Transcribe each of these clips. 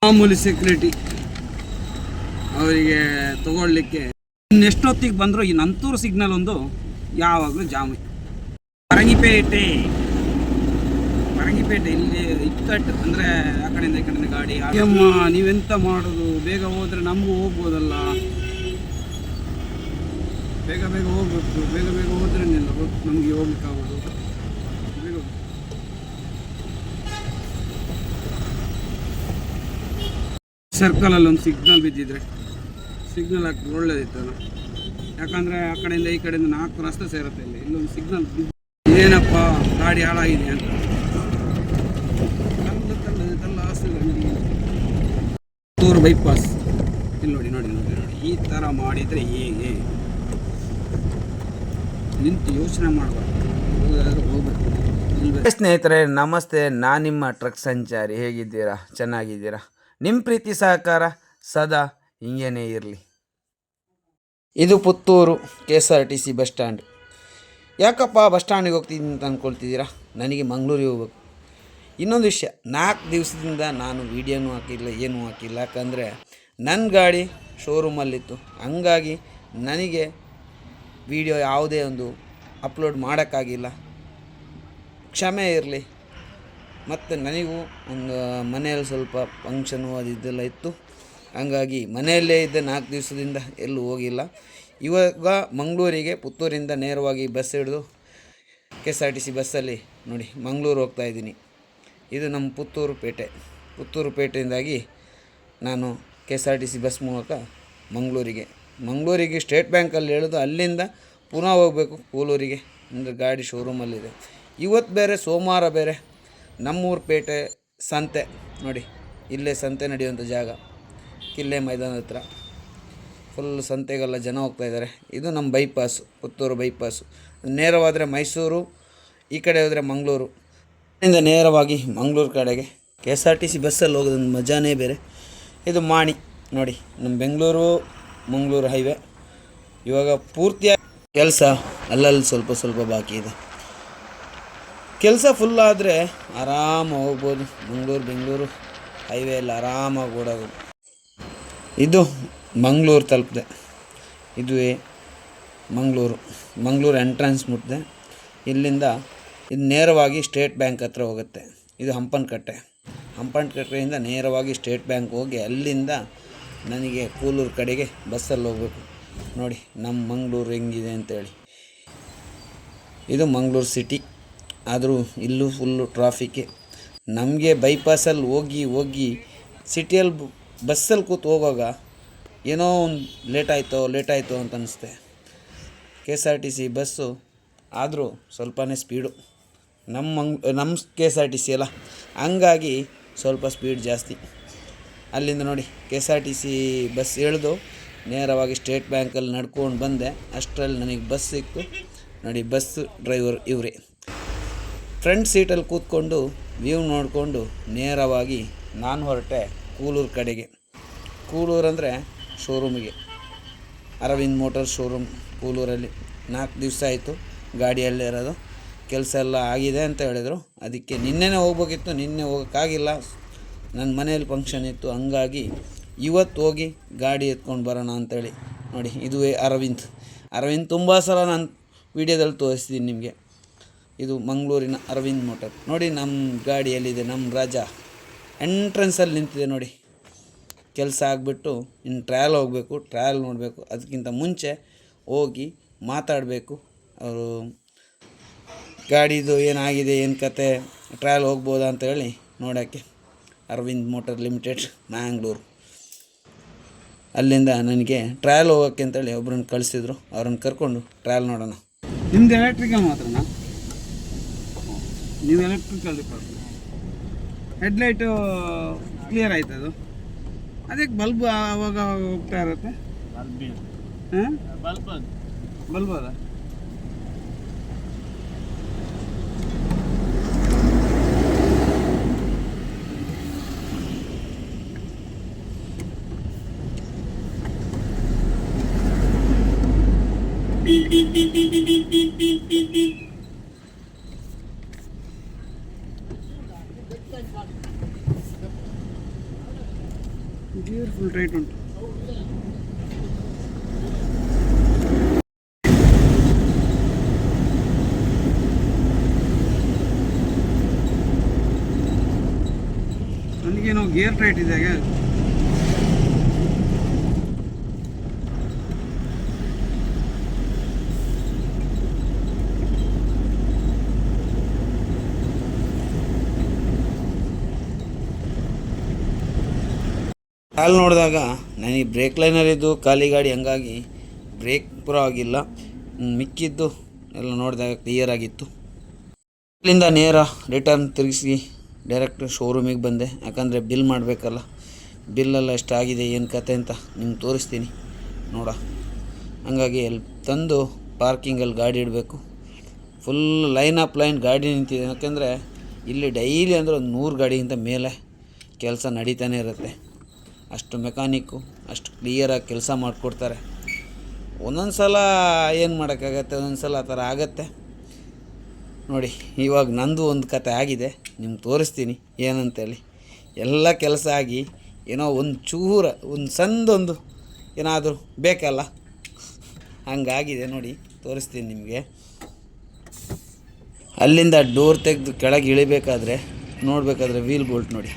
ಮಾಮೂಲಿ ಸೆಕ್ಯೂರಿಟಿ ಅವರಿಗೆ ತಗೊಳ್ಳಿಕ್ಕೆ ಇನ್ನೆಷ್ಟೊತ್ತಿಗೆ ಬಂದರೂ ಈ ನಂತೂರು ಸಿಗ್ನಲ್ ಒಂದು ಯಾವಾಗಲೂ ಜಾಮೆ. ಪರಂಗಿಪೇಟೆ ಇಲ್ಲಿ ಇಕ್ಕಟ್ಟು ಅಂದರೆ ಆ ಕಡೆಯಿಂದ ಈ ಕಡೆಯಿಂದ ಗಾಡಿ. ಅಮ್ಮ ನೀವೆಂತ ಮಾಡೋದು, ಬೇಗ ಹೋದರೆ ನಮಗೂ ಹೋಗ್ಬೋದಲ್ಲ. ಬೇಗ ಹೋಗ್ಬೇಕು, ಬೇಗ ಹೋದ್ರೆ ನಮಗೆ ಹೋಗ್ಲಿಕ್ಕಾಗೋದು. ಸರ್ಕಲಲ್ಲಿ ಒಂದು ಸಿಗ್ನಲ್ ಬಿದ್ದಿದ್ರೆ ಸಿಗ್ನಲ್ ಹಾಕಿ ಒಳ್ಳೇದಿತ್ತಲ್ಲ. ಯಾಕಂದರೆ ಆ ಕಡೆಯಿಂದ ಈ ಕಡೆಯಿಂದ 4 ರಸ್ತೆ ಸೇರುತ್ತೆ. ಇಲ್ಲೊಂದು ಸಿಗ್ನಲ್ ಏನಪ್ಪ ಗಾಡಿ ಹಾಳಾಗಿದೆ ಅಂತ ಪುತ್ತೂರು ಬೈಪಾಸ್ ಇಲ್ಲಿ ನೋಡಿ ಈ ಥರ ಮಾಡಿದರೆ ಹೇಗೆ ನಿಂತು ಯೋಚನೆ ಮಾಡಬಾರ್ದು, ಹೋಗ್ಬೇಕು. ಸ್ನೇಹಿತರೆ ನಮಸ್ತೆ, ನಾನು ನಿಮ್ಮ ಟ್ರಕ್ ಸಂಚಾರಿ. ಹೇಗಿದ್ದೀರಾ? ಚೆನ್ನಾಗಿದ್ದೀರಾ? ನಿಮ್ಮ ಪ್ರೀತಿ ಸಹಕಾರ ಸದಾ ಹಿಂಗೇನೇ ಇರಲಿ. ಇದು ಪುತ್ತೂರು KSRTC ಬಸ್ ಸ್ಟ್ಯಾಂಡ್. ಯಾಕಪ್ಪ ಬಸ್ ಸ್ಟ್ಯಾಂಡಿಗೆ ಹೋಗ್ತಿದ್ದೀನಿ ಅಂತ ಅಂದ್ಕೊಳ್ತಿದ್ದೀರಾ? ನನಗೆ ಮಂಗಳೂರಿಗೆ ಹೋಗ್ಬೇಕು. ಇನ್ನೊಂದು ವಿಷಯ, 4 ದಿವಸದಿಂದ ನಾನು ವೀಡಿಯೋನೂ ಹಾಕಿಲ್ಲ, ಏನೂ ಹಾಕಿಲ್ಲ. ಯಾಕಂದರೆ ನನ್ನ ಗಾಡಿ ಶೋರೂಮಲ್ಲಿತ್ತು. ಹಂಗಾಗಿ ನನಗೆ ವಿಡಿಯೋ ಯಾವುದೇ ಒಂದು ಅಪ್ಲೋಡ್ ಮಾಡೋಕ್ಕಾಗಿಲ್ಲ, ಕ್ಷಮೆ ಇರಲಿ. ಮತ್ತು ನನಗೂ ಒಂದು ಮನೆಯಲ್ಲಿ ಸ್ವಲ್ಪ ಫಂಕ್ಷನು ಅದೆಲ್ಲ ಇತ್ತು. ಹಂಗಾಗಿ ಮನೆಯಲ್ಲೇ ಇದ್ದೆ 4 ದಿವಸದಿಂದ ಎಲ್ಲೂ ಹೋಗಿಲ್ಲ. ಇವಾಗ ಮಂಗಳೂರಿಗೆ ಪುತ್ತೂರಿಂದ ನೇರವಾಗಿ ಬಸ್ ಹಿಡಿದು KSRTC ಬಸ್ಸಲ್ಲಿ ನೋಡಿ ಮಂಗಳೂರು ಹೋಗ್ತಾಯಿದ್ದೀನಿ. ಇದು ನಮ್ಮ ಪುತ್ತೂರು ಪೇಟೆಯಿಂದಾಗಿ ನಾನು KSRTC ಬಸ್ ಮೂಲಕ ಮಂಗಳೂರಿಗೆ ಸ್ಟೇಟ್ ಬ್ಯಾಂಕಲ್ಲಿ ಇಳಿದು ಅಲ್ಲಿಂದ ಪುನಃ ಹೋಗಬೇಕು ಕೂಲೂರಿಗೆ. ಅಂದರೆ ಗಾಡಿ ಶೋರೂಮಲ್ಲಿದೆ. ಇವತ್ತು ಬೇರೆ ಸೋಮವಾರ ಬೇರೆ ನಮ್ಮೂರು ಪೇಟೆ ಸಂತೆ ನೋಡಿ, ಇಲ್ಲೇ ಸಂತೆ ನಡೆಯುವಂಥ ಜಾಗ, ಕಿಲ್ಲೆ ಮೈದಾನದ ಹತ್ರ ಫುಲ್ ಸಂತೆಗೆಲ್ಲ ಜನ ಹೋಗ್ತಾಯಿದ್ದಾರೆ. ಇದು ನಮ್ಮ ಬೈಪಾಸು, ಪುತ್ತೂರು ಬೈಪಾಸು. ನೇರವಾದರೆ ಮೈಸೂರು, ಈ ಕಡೆ ಹೋದರೆ ಮಂಗಳೂರು. ಇಲ್ಲಿಂದ ನೇರವಾಗಿ ಮಂಗಳೂರು ಕಡೆಗೆ KSRTC ಬಸ್ಸಲ್ಲಿ ಹೋಗೋದೊಂದು ಮಜಾನೇ ಬೇರೆ. ಇದು ಮಾಣಿ ನೋಡಿ, ನಮ್ಮ ಮಂಗಳೂರು ಹೈವೇ. ಇವಾಗ ಪೂರ್ತಿಯಾಗಿ ಕೆಲಸ ಅಲ್ಲಲ್ಲಿ ಸ್ವಲ್ಪ ಬಾಕಿ ಇದೆ. ಕೆಲಸ ಫುಲ್ ಆದರೆ ಆರಾಮಾಗಿ ಹೋಗ್ಬೋದು. ಬೆಂಗಳೂರು ಹೈವೇ ಎಲ್ಲ ಆರಾಮಾಗಿ ಓಡೋದು. ಇದು ಮಂಗಳೂರು ತಲುಪಿದೆ. ಇದುವೇ ಮಂಗಳೂರು ಎಂಟ್ರೆನ್ಸ್ ಮುಟ್ಟಿದೆ. ಇಲ್ಲಿಂದ ಇದು ನೇರವಾಗಿ ಸ್ಟೇಟ್ ಬ್ಯಾಂಕ್ ಹತ್ರ ಹೋಗುತ್ತೆ. ಇದು ಹಂಪನಕಟ್ಟೆಯಿಂದ ನೇರವಾಗಿ ಸ್ಟೇಟ್ ಬ್ಯಾಂಕ್ ಹೋಗಿ ಅಲ್ಲಿಂದ ನನಗೆ ಕೂಲೂರು ಕಡೆಗೆ ಬಸ್ಸಲ್ಲಿ ಹೋಗ್ಬೇಕು. ನೋಡಿ ನಮ್ಮ ಮಂಗಳೂರು ಹೆಂಗಿದೆ ಅಂತೇಳಿ. ಇದು ಮಂಗಳೂರು ಸಿಟಿ, ಆದರೂ ಇಲ್ಲೂ ಫುಲ್ಲು ಟ್ರಾಫಿಕ್ಕೆ. ನಮಗೆ ಬೈಪಾಸಲ್ಲಿ ಹೋಗಿ ಸಿಟಿಯಲ್ಲಿ ಬಸ್ಸಲ್ಲಿ ಕೂತು ಹೋಗುವಾಗ ಏನೋ ಒಂದು ಲೇಟ್ ಆಯಿತು ಅಂತ ಅನಿಸುತ್ತೆ. KSRTC ಬಸ್ಸು ಆದರೂ ಸ್ವಲ್ಪನೇ ಸ್ಪೀಡು, ನಮ್ಮ KSRTC ಅಲ್ಲ, ಹಂಗಾಗಿ ಸ್ವಲ್ಪ ಸ್ಪೀಡ್ ಜಾಸ್ತಿ. ಅಲ್ಲಿಂದ ನೋಡಿ KSRTC ಬಸ್ ಇಳಿದು ನೇರವಾಗಿ ಸ್ಟೇಟ್ ಬ್ಯಾಂಕಲ್ಲಿ ನಡ್ಕೊಂಡು ಬಂದೆ. ಅಷ್ಟರಲ್ಲಿ ನನಗೆ ಬಸ್ ಸಿಕ್ತು ನೋಡಿ. ಬಸ್ ಡ್ರೈವರ್ ಇವರೇ. ಫ್ರಂಟ್ ಸೀಟಲ್ಲಿ ಕೂತ್ಕೊಂಡು ವ್ಯೂ ನೋಡಿಕೊಂಡು ನೇರವಾಗಿ ನಾನು ಹೊರಟೆ ಕೂಲೂರು ಕಡೆಗೆ. ಕೂಲೂರು ಅಂದರೆ ಶೋರೂಮಿಗೆ, ಅರವಿಂದ್ ಮೋಟರ್ ಶೋರೂಮ್ ಕೂಲೂರಲ್ಲಿ. 4 ದಿವಸ ಆಯಿತು ಗಾಡಿಯಲ್ಲೇ ಇರೋದು. ಕೆಲಸ ಎಲ್ಲ ಆಗಿದೆ ಅಂತ ಹೇಳಿದರು. ಅದಕ್ಕೆ ನಿನ್ನೆನೇ ಹೋಗ್ಬೇಕಿತ್ತು, ನಿನ್ನೆ ಹೋಗೋಕ್ಕಾಗಿಲ್ಲ, ನನ್ನ ಮನೇಲಿ ಫಂಕ್ಷನ್ ಇತ್ತು. ಹಂಗಾಗಿ ಇವತ್ತು ಹೋಗಿ ಗಾಡಿ ಎತ್ಕೊಂಡು ಬರೋಣ ಅಂತೇಳಿ ನೋಡಿ. ಇದುವೇ ಅರವಿಂದ್ ತುಂಬ ಸಲ ನಾನು ವೀಡಿಯೋದಲ್ಲಿ ತೋರಿಸ್ತೀನಿ ನಿಮಗೆ. ಇದು ಮಂಗಳೂರಿನ ಅರವಿಂದ್ ಮೋಟರ್ ನೋಡಿ. ನಮ್ಮ ಗಾಡಿಯಲ್ಲಿದೆ, ನಮ್ಮ ರಾಜ ಎಂಟ್ರೆನ್ಸಲ್ಲಿ ನಿಂತಿದೆ ನೋಡಿ. ಕೆಲಸ ಆಗಿಬಿಟ್ಟು ಇನ್ನು ಟ್ರಯಲ್ ಹೋಗಬೇಕು, ಟ್ರಯಲ್ ನೋಡಬೇಕು. ಅದಕ್ಕಿಂತ ಮುಂಚೆ ಹೋಗಿ ಮಾತಾಡಬೇಕು. ಅವರು ಗಾಡಿದು ಏನಾಗಿದೆ, ಏನು ಕತೆ, ಟ್ರಯಲ್ ಹೋಗ್ಬೋದಾ ಅಂತ ಹೇಳಿ ನೋಡೋಕ್ಕೆ. Aravind motor limited Mangalore. ಅಲ್ಲಿಂದ ನನಗೆ ಟ್ರಯಲ್ ಹೋಗೋಕ್ಕೆ ಅಂತೇಳಿ ಒಬ್ಬರನ್ನ ಕಳಿಸಿದ್ರು. ಅವ್ರನ್ನ ಕರ್ಕೊಂಡು ಟ್ರಯಲ್ ನೋಡೋಣ. ನಿಮ್ದು ಎಲೆಕ್ಟ್ರಿಕಲ್ ಮಾತ್ರನಾ? ನೀವು ಎಲೆಕ್ಟ್ರಿಕಲ್ ಡಿಪಾರ್ಟ್ಮೆಂಟ್. ಹೆಡ್ಲೈಟು ಕ್ಲಿಯರ್ ಆಯ್ತು. ಅದು ಅದಕ್ಕೆ ಬಲ್ಬ್ ಆವಾಗ ಹೋಗ್ತಾ ಇರುತ್ತೆ. ಹಾಂ, ಬಲ್ಬ್ ಅದ. ಗೇರ್ ಫುಲ್ ಟೈಟ್ ಉಂಟು. ನನಗೇನೋ ಗೇರ್ ಟೈಟ್ ಇದೆ ಹಾಗೆ. ಕಾಲು ನೋಡಿದಾಗ ನನಗೆ ಬ್ರೇಕ್ ಲೈನಲ್ಲಿದ್ದು ಖಾಲಿ ಗಾಡಿ, ಹಂಗಾಗಿ ಬ್ರೇಕ್ ಪೂರ ಆಗಿಲ್ಲ. ಮಿಕ್ಕಿದ್ದು ಎಲ್ಲ ನೋಡಿದಾಗ ಕ್ಲಿಯರ್ ಆಗಿತ್ತು. ಅಲ್ಲಿಂದ ನೇರ ರಿಟರ್ನ್ ತಿರುಗಿಸಿ ಡೈರೆಕ್ಟ್ ಶೋರೂಮಿಗೆ ಬಂದೆ. ಯಾಕಂದರೆ ಬಿಲ್ ಮಾಡಬೇಕಲ್ಲ, ಬಿಲ್ಲೆಲ್ಲ ಎಷ್ಟಾಗಿದೆ ಏನು ಕತೆ ಅಂತ ನಿಮ್ಗೆ ತೋರಿಸ್ತೀನಿ ನೋಡ. ಹಂಗಾಗಿ ಅಲ್ಲಿ ತಂದು ಪಾರ್ಕಿಂಗಲ್ಲಿ ಗಾಡಿ ಇಡಬೇಕು. ಫುಲ್ ಲೈನ್ ಆಫ್ ಲೈನ್ ಗಾಡಿ ನಿಂತಿದೆ. ಯಾಕೆಂದರೆ ಇಲ್ಲಿ ಡೈಲಿ ಅಂದರೆ ಒಂದು 100 ಗಾಡಿಗಿಂತ ಮೇಲೆ ಕೆಲಸ ನಡೀತಾನೆ ಇರುತ್ತೆ. ಅಷ್ಟು ಮೆಕ್ಯಾನಿಕ್ಕು ಅಷ್ಟು ಕ್ಲಿಯರಾಗಿ ಕೆಲಸ ಮಾಡಿಕೊಡ್ತಾರೆ. ಒಂದೊಂದು ಸಲ ಏನು ಮಾಡೋಕ್ಕಾಗತ್ತೆ, ಒಂದೊಂದು ಸಲ ಆ ಥರ ಆಗತ್ತೆ ನೋಡಿ. ಇವಾಗ ನಂದು ಒಂದು ಕತೆ ಆಗಿದೆ, ನಿಮ್ಗೆ ತೋರಿಸ್ತೀನಿ ಏನಂತೇಳಿ. ಎಲ್ಲ ಕೆಲಸ ಆಗಿ ಏನೋ ಒಂದು ಚೂರ ಒಂದು ಸಣ್ಣದೊಂದು ಏನಾದರೂ ಬೇಕಲ್ಲ, ಹಂಗಾಗಿದೆ ನೋಡಿ, ತೋರಿಸ್ತೀನಿ ನಿಮಗೆ. ಅಲ್ಲಿಂದ ಡೋರ್ ತೆಗೆದು ಕೆಳಗೆ ಇಳಿಬೇಕಾದ್ರೆ ನೋಡಬೇಕಾದ್ರೆ ವೀಲ್ ಬೋಲ್ಟ್ ನೋಡಿ,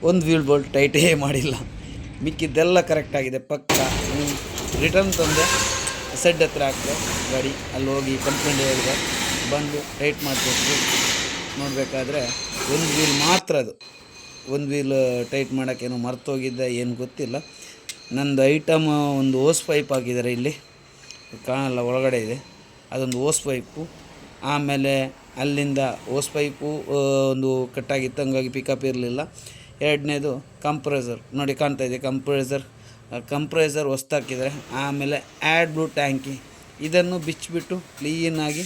ಒಂದು ವೀಲ್ ಬೋಲ್ಟ್ ಟೈಟೇ ಮಾಡಿಲ್ಲ, ಮಿಕ್ಕಿದ್ದೆಲ್ಲ ಕರೆಕ್ಟಾಗಿದೆ ಪಕ್ಕ. ರಿಟರ್ನ್ ತಂದೆ ಸೆಡ್ ಹತ್ರ ಹಾಕಿದೆ ಗಾಡಿ, ಅಲ್ಲಿ ಹೋಗಿ ಕಂಪ್ಲೇಂಟ್ ಹೇಳಿದೆ, ಬಂದು ಟೈಟ್ ಮಾಡಿಕೊಟ್ರು. ನೋಡಬೇಕಾದ್ರೆ ಒಂದು ವೀಲ್ ಮಾತ್ರ, ಅದು ಒಂದು ವೀಲ್ ಟೈಟ್ ಮಾಡೋಕ್ಕೇನೋ ಮರ್ತೋಗಿದ್ದೆ ಏನು ಗೊತ್ತಿಲ್ಲ. ನಂದು ಐಟಮ್ ಒಂದು ಓಸ್ ಪೈಪ್ ಹಾಕಿದ್ದಾರೆ, ಇಲ್ಲಿ ಕಾಣಲ್ಲ ಒಳಗಡೆ ಇದೆ, ಅದೊಂದು ಓಸ್ ಪೈಪು. ಆಮೇಲೆ ಅಲ್ಲಿಂದ ಓಸ್ ಪೈಪು ಒಂದು ಕಟ್ಟಾಗಿತ್ತು, ಹಂಗಾಗಿ ಪಿಕಪ್ ಇರಲಿಲ್ಲ. ಎರಡನೇದು ಕಂಪ್ರೆಸರ್ ನೋಡಿ, ಕಾಣ್ತಾಯಿದೆ ಕಂಪ್ರೆಸರ್ ಹೊಸ್ತಾಕಿದ್ದಾರೆ. ಆಮೇಲೆ ಆ್ಯಡ್ ಬ್ಲೂ ಟ್ಯಾಂಕಿ, ಇದನ್ನು ಬಿಚ್ಚಿಬಿಟ್ಟು ಕ್ಲೀನಾಗಿ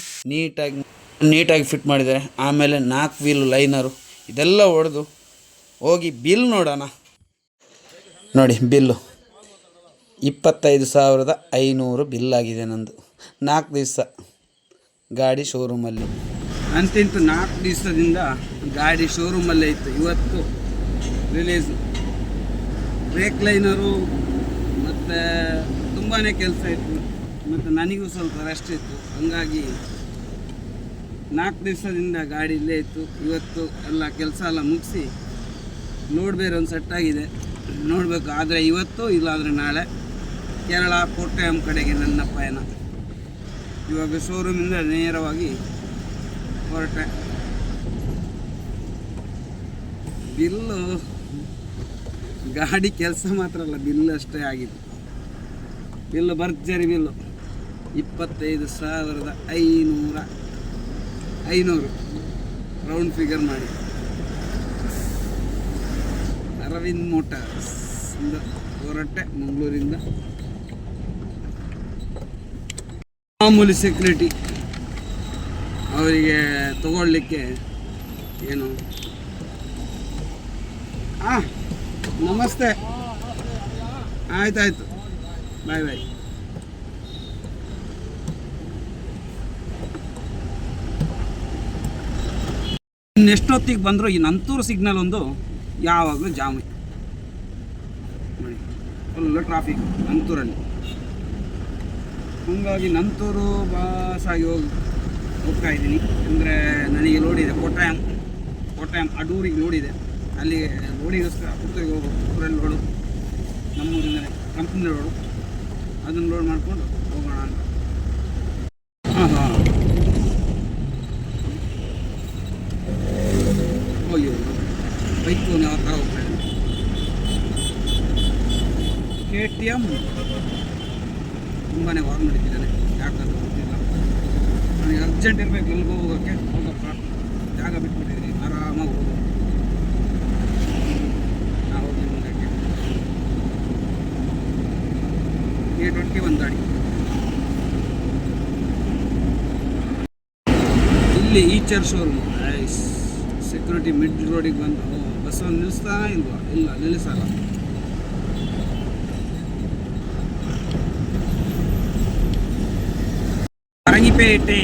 ನೀಟಾಗಿ ಫಿಟ್ ಮಾಡಿದ್ದಾರೆ. ಆಮೇಲೆ 4 ವೀಲು ಲೈನರು, ಇದೆಲ್ಲ ಹೊಡೆದು ಹೋಗಿ ಬಿಲ್ ನೋಡೋಣ. ನೋಡಿ ಬಿಲ್ಲು 25,500 ಬಿಲ್ಲಾಗಿದೆ ನಂದು. 4 ದಿವಸ ಗಾಡಿ ಶೋರೂಮಲ್ಲಿ. ಅಂತಿಂತು 4 ದಿವಸದಿಂದ ಗಾಡಿ ಶೋರೂಮಲ್ಲೇ ಇತ್ತು. ಇವತ್ತು ರಿಲೀಸು. ಬ್ರೇಕ್ ಲೈನರು ಮತ್ತು ತುಂಬಾ ಕೆಲಸ ಇತ್ತು, ಮತ್ತು ನನಗೂ ಸ್ವಲ್ಪ ರೆಸ್ಟ್ ಇತ್ತು. ಹಂಗಾಗಿ 4 ದಿವಸದಿಂದ ಗಾಡಿ ಇಲ್ಲೇ ಇತ್ತು. ಇವತ್ತು ಎಲ್ಲ ಕೆಲಸ ಎಲ್ಲ ಮುಗಿಸಿ ಲೋಡ್ ಬೇರೆ ಒಂದು ಸೆಟ್ ಆಗಿದೆ, ನೋಡಬೇಕು. ಆದರೆ ಇವತ್ತು ಇಲ್ಲಾಂದರೆ ನಾಳೆ ಕೇರಳ ಕೋಟ್ಟಯಂ ಕಡೆಗೆ ನನ್ನ ಪಯಣ. ಇವಾಗ ಶೋರೂಮಿಂದ ನೇರವಾಗಿ ಹೊರಟೆ. ಬಿಲ್ಲು ಗಾಡಿ ಕೆಲಸ ಮಾತ್ರ ಅಲ್ಲ, ಬಿಲ್ಲು ಅಷ್ಟೇ ಆಗಿದೆ. ಬಿಲ್ಲು ಭರ್ಜರಿ ಬಿಲ್ಲು 25,500 ರೌಂಡ್ ಫಿಗರ್ ಮಾಡಿ. ಅರವಿಂದ್ ಮೋಟಾರ್ಸ್ ಹೊರಟೆ ಮಂಗಳೂರಿಂದ. ಮಾಮೂಲಿ ಸೆಕ್ಯೂರಿಟಿ ಅವರಿಗೆ ತಗೊಳ್ಳಿಕ್ಕೆ ಏನು. ನಮಸ್ತೆ, ಆಯ್ತಾಯ್ತು, ಬಾಯ್ ಬಾಯ್. ಇನ್ನೆಷ್ಟೊತ್ತಿಗೆ ಬಂದರೂ ಈ ನಂತೂರು ಸಿಗ್ನಲ್ ಒಂದು ಯಾವಾಗಲೂ ಜಾಮು ನೋಡಿ, ಫುಲ್ ಟ್ರಾಫಿಕ್ ನಂತೂರಲ್ಲಿ. ಹಾಗಾಗಿ ನಂತೂರು ಬಾಸಾಗಿ ಹೋಗ್ತಾ ಇದ್ದೀನಿ. ಅಂದರೆ ನನಗೆ ಲೋಡಿದೆ ಕೋಟ್ಟಯಂ ಅಡೂರಿಗೆ ಲೋಡಿದೆ. ಅಲ್ಲಿ ಲೋಡಿಗೋಸ್ಕರ ಪುತ್ತೂರಿಗೆ ಹೋಗೋ ಪುತ್ತೂರಲ್ಲಿ ಲೋಡು, ನಮ್ಮೂರಿಂದಲೇ ಕಂಪ್ನಿ ಲೋಡು, ಅದನ್ನು ಲೋಡ್ ಮಾಡಿಕೊಂಡು ಹೋಗೋಣ ಅಂತ. ಅಯ್ಯೋ ಬೈಕು ಯಾವ ಥರ ಹೋಗ್ತಾ ಇದೆ. KTM ತುಂಬಾ ವಾರ್ ನಡೀತಿದ್ದಾನೆ, ಯಾಕಂತ ಗೊತ್ತಿಲ್ಲ. ನನಗೆ ಅರ್ಜೆಂಟ್ ಇರಬೇಕು ಎಲ್ಲಿಗೋ ಹೋಗೋಕ್ಕೆ, ಹೋಗಪ್ಪ ಜಾಗ ಬಿಟ್ಬಿಟ್ಟಿದ್ದೀನಿ, ಆರಾಮಾಗಿ ಹೋಗೋದು. ನಾವು ಹೋಗಿ ಮುಂದಕ್ಕೆ A21 ಗಾಡಿ ಇಲ್ಲಿ ಈಚರ್ ಶೋರೂಮ್. ಸೆಕ್ಯೂರಿಟಿ ಮಿಡ್ ರೋಡಿಗೆ ಬಂದು ಬಸ್ಸನ್ನು ನಿಲ್ಲಿಸ್ತಾ ಇಲ್ವಾ? ಇಲ್ಲ, ನಿಲ್ಲಿಸಲ್ಲ. ಪರಂಗಿಪೇಟೆ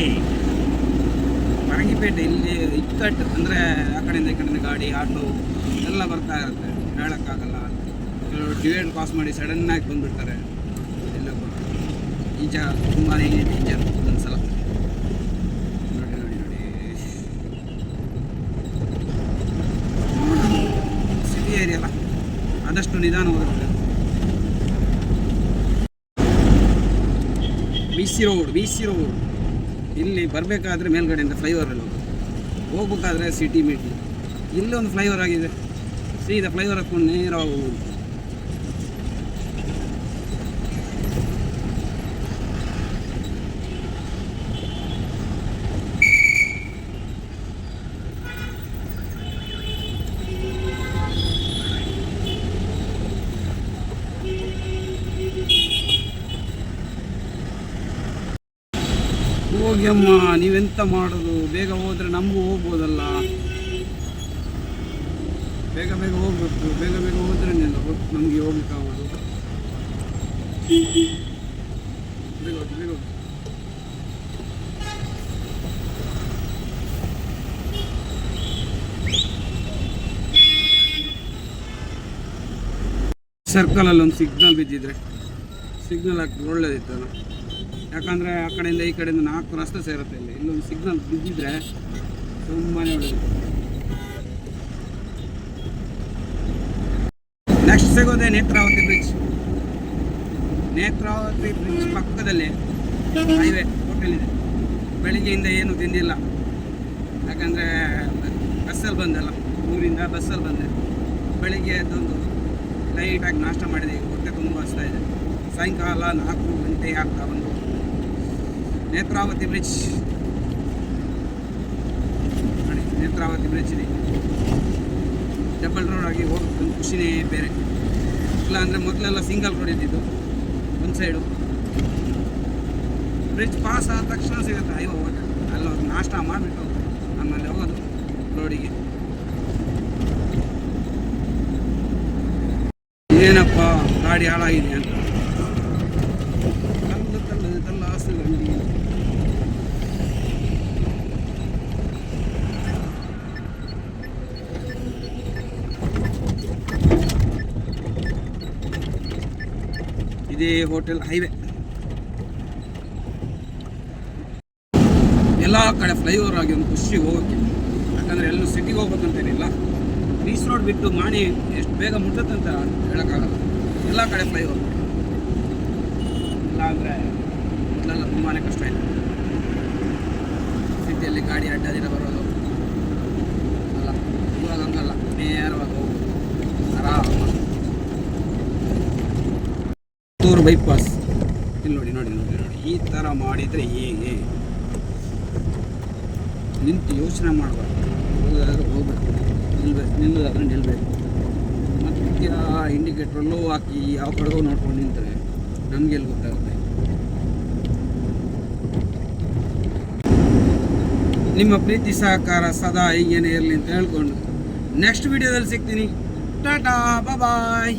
ಇಲ್ಲಿ ಇಕ್ಕಟ್ಟು ಅಂದರೆ ಆ ಕಡೆಯಿಂದ ಈ ಕಡೆಯಿಂದ ಗಾಡಿ ಆಟೋ ಎಲ್ಲ ಬರ್ತಾ ಇರುತ್ತೆ, ಹೇಳೋಕ್ಕಾಗಲ್ಲ. ಡಿವೈಡ್ ಪಾಸ್ ಮಾಡಿ ಸಡನ್ನಾಗಿ ಬಂದುಬಿಡ್ತಾರೆ ಎಲ್ಲ ಕೂಡ ಈಜ ತುಂಬಾ ಡೇಂಜರ್ ಒಂದ್ಸಲ. ನೋಡಿ ನೋಡಿ ನೋಡಿ ಸಿಟಿ ಏರಿಯಾ ಅಲ್ಲ, ಆದಷ್ಟು ನಿಧಾನ ಹೋಗುತ್ತೆ. ಬಿ ಸಿ ರೋಡ್ ಇಲ್ಲಿ ಬರಬೇಕಾದ್ರೆ ಮೇಲ್ಗಡೆಯಿಂದ ಫ್ಲೈಓವರಲ್ಲಿ ಹೋಗ್ಬೇಕಾದ್ರೆ ಸಿಟಿ ಮೀಟಿ ಇಲ್ಲೊಂದು ಫ್ಲೈಓವರ್ ಆಗಿದೆ. ಸೀದಾ ಫ್ಲೈಓವರ್ ಹಾಕ್ಕೊಂಡು ನೇರವಾಗಿ ಹೋಗೋದು. ಹೋಗಿ ಅಮ್ಮ, ನೀವೆಂತ ಮಾಡೋದು? ಬೇಗ ಹೋದರೆ ನಮಗೂ ಹೋಗ್ಬೋದಲ್ಲ. ಬೇಗ ಬೇಗ ಹೋಗ್ಬೇಕು, ಬೇಗ ಬೇಗ ಹೋದ್ರೆ ನಮಗೆ ಹೋಗ್ಲಿಕ್ಕಾಗೋದು. ಬೇಗ ಹೋಗಿ ಬೇಗ ಹೋಗಿ. ಸರ್ಕಲಲ್ಲಿ ಒಂದು ಸಿಗ್ನಲ್ ಬಿದ್ದಿದ್ರೆ ಸಿಗ್ನಲ್ ಹಾಕಿ ಒಳ್ಳೇದಿತ್ತಲ್ಲ. ಯಾಕಂದರೆ ಆ ಕಡೆಯಿಂದ ಈ ಕಡೆಯಿಂದ 4 ರಸ್ತೆ ಸೇರುತ್ತೆ. ಇಲ್ಲೊಂದು ಸಿಗ್ನಲ್ ಬಿದ್ದಿದ್ರೆ ತುಂಬಾ ಒಳ್ಳೆಯದು. ನೆಕ್ಸ್ಟ್ ಸಿಗೋದೆ ನೇತ್ರಾವತಿ ಬ್ರಿಡ್ಜ್. ನೇತ್ರಾವತಿ ಬ್ರಿಡ್ಜ್ ಪಕ್ಕದಲ್ಲಿ ಹೈವೇ ಹೋಟೆಲ್ ಇದೆ. ಬೆಳಿಗ್ಗೆಯಿಂದ ಏನು ತಿಂದಿಲ್ಲ, ಯಾಕಂದರೆ ಬಸ್ಸಲ್ಲಿ ಬಂದಲ್ಲ, ಊರಿಂದ ಬಸ್ಸಲ್ಲಿ ಬಂದೆ. ಬೆಳಿಗ್ಗೆ ಎದ್ದೊಂದು ಲೈಟಾಗಿ ನಾಷ್ಟ ಮಾಡಿದೆ, ಹೊಟ್ಟೆ ತುಂಬ ಹಸ್ತಾ ಇದೆ. ಸಾಯಂಕಾಲ 4 ಗಂಟೆ ಆಗ್ತಾ ಬಂದು ನೇತ್ರಾವತಿ ಬ್ರಿಡ್ಜ್ ನೋಡಿ. ನೇತ್ರಾವತಿ ಬ್ರಿಡ್ಜ್ ಇದೆ, ಡಬಲ್ ರೋಡ್ ಆಗಿ ಹೋಗೋದು ಖುಷಿನೇ ಬೇರೆ. ಇಲ್ಲ ಅಂದರೆ ಮೊದಲೆಲ್ಲ ಸಿಂಗಲ್ ರೋಡ್ ಇದ್ದಿದ್ದು ಒಂದು ಸೈಡು. ಬ್ರಿಡ್ಜ್ ಪಾಸ್ ಆದ ತಕ್ಷಣ ಸಿಗುತ್ತೆ ಅಯ್ಯೋ ಹೋಟೆಲ್, ಅಲ್ಲಿ ಹೋಗಿ ನಾಷ್ಟ ಮಾಡಿಬಿಟ್ಟು ಆಮೇಲೆ ಹೋಗೋದು ರೋಡಿಗೆ. ಏನಪ್ಪ ಗಾಡಿ ಹಾಳಾಗಿದೆ ಅಂತ ತಲ್ಲಾಸು ಗಂಡಿ. ಇದೇ ಹೋಟೆಲ್ ಹೈವೇ. ಎಲ್ಲ ಕಡೆ ಫ್ಲೈಓವರ್ ಆಗಿ ಒಂದು ಖುಷಿ ಹೋಗೋಕ್ಕೆ. ಯಾಕಂದರೆ ಎಲ್ಲೂ ಸಿಟಿಗೆ ಹೋಗ್ಬೇಕಂತೇನಿಲ್ಲ. ಬೀಚ್ ರೋಡ್ ಬಿಟ್ಟು ಮಾಣಿ ಎಷ್ಟು ಬೇಗ ಮುಟ್ಟುತ್ತಂತ ಹೇಳೋಕ್ಕಾಗಲ್ಲ. ಎಲ್ಲ ಕಡೆ ಫ್ಲೈಓವರ್. ಇಲ್ಲ ಅಂದರೆ ಮೊದಲೆಲ್ಲ ತುಂಬಾ ಕಷ್ಟ ಇದೆ ಸಿಟಿಯಲ್ಲಿ ಗಾಡಿ ಅಡ್ಡದಿರ ಬರೋದು ಅಲ್ಲ. ಇವಾಗ ಹಂಗಲ್ಲ, ನೇರವಾಗಿ ಹೋಗೋದು ಆರಾಮ. ಪುತ್ತೂರು ಬೈಪಾಸ್ ಇಲ್ಲಿ ನೋಡಿ ನೋಡಿ ನೋಡಿ ನೋಡಿ. ಈ ಥರ ಮಾಡಿದರೆ ಹೇಗೆ? ನಿಂತು ಯೋಚನೆ ಮಾಡಬಾರ್ದು. ಹೋಗೋದಾದ್ರೆ ಹೋಗ್ಬೇಕು, ನಿಲ್ಲೋದಾದ್ರೆ ನಿಲ್ಲಬೇಕು. ಮತ್ತು ಇಂಡಿಕೇಟ್ರಲ್ಲೂ ಹಾಕಿ ಯಾವ ಕಡೆಗೂ ನೋಡ್ಕೊಂಡು ನಿಂತರೆ ನಮಗೆಲ್ಲಿ ಗೊತ್ತಾಗುತ್ತೆ. ನಿಮ್ಮ ಪ್ರೀತಿ ಸಹಕಾರ ಸದಾ ಹೀಗೇನೆ ಇರಲಿ ಅಂತ ಹೇಳ್ಕೊಂಡು ನೆಕ್ಸ್ಟ್ ವಿಡಿಯೋದಲ್ಲಿ ಸಿಗ್ತೀನಿ. ಟಾಟಾ, ಬಾಯ್.